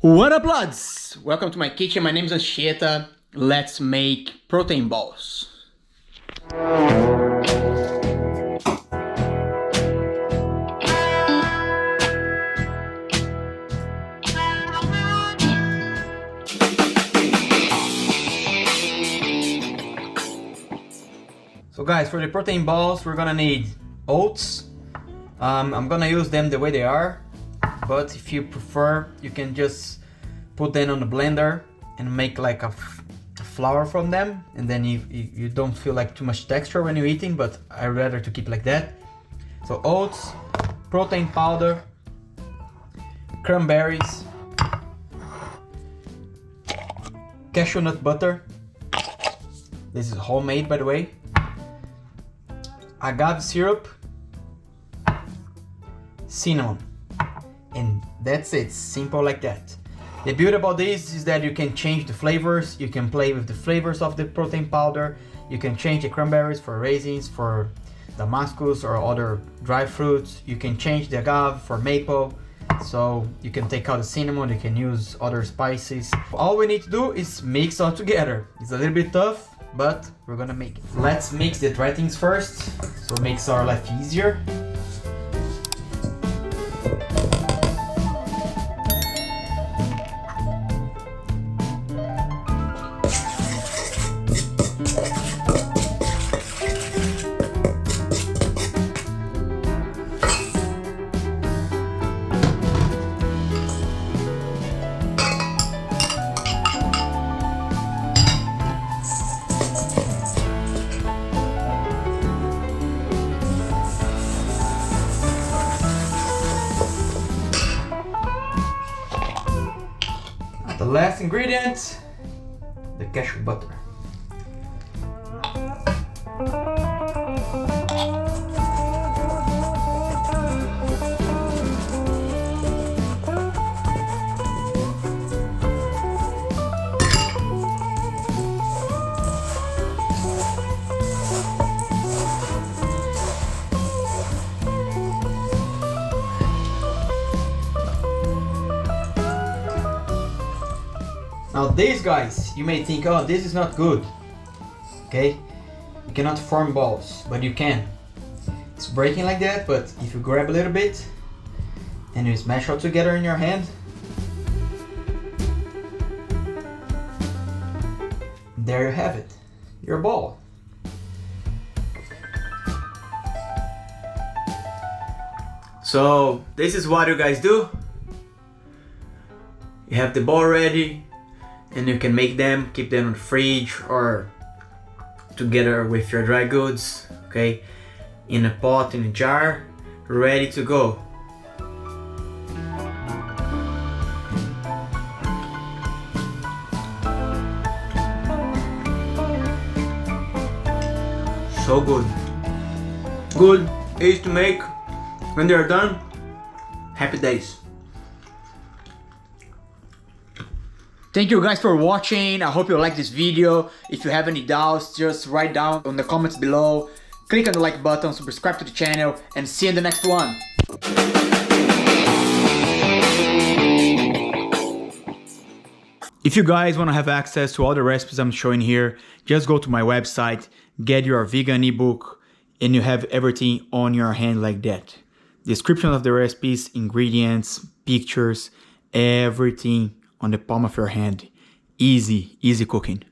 What up, lads? Welcome to my kitchen. My name is Anchieta. Let's make protein balls. So guys, for the protein balls, we're gonna need oats. I'm gonna use them the way they are, but if you prefer, you can just put them on the blender and make like a flour from them, and then you don't feel like too much texture when you're eating, but I'd rather to keep like that. So oats, protein powder, cranberries, cashew nut butter. This is homemade, by the way. Agave syrup, cinnamon, and that's it. Simple like that. The beauty about this is that you can change the flavors. You can play with the flavors of the protein powder. You can change the cranberries for raisins, for Damascus or other dry fruits. You can change the agave for maple. So you can take out the cinnamon, you can use other spices. All we need to do is mix all together. It's a little bit tough, but we're gonna make it. Let's mix the dry things first, so it makes our life easier. The last ingredient, the cashew butter. Now these guys, you may think, oh, this is not good. Okay, you cannot form balls, but you can. It's breaking like that, but if you grab a little bit and you smash all together in your hand, there you have it, your ball. So this is what you guys do. You have the ball ready, and you can make them, keep them in the fridge or together with your dry goods, okay? In a pot, in a jar, ready to go. So good. Good, easy to make. When they're done, happy days. Thank you guys for watching. I hope you like this video. If you have any doubts, just write down on the comments below. Click on the like button, subscribe to the channel, and see you in the next one. If you guys want to have access to all the recipes I'm showing here, just go to my website, get your vegan ebook, and you have everything on your hand like that. Description of the recipes, ingredients, pictures, everything on the palm of your hand. Easy cooking.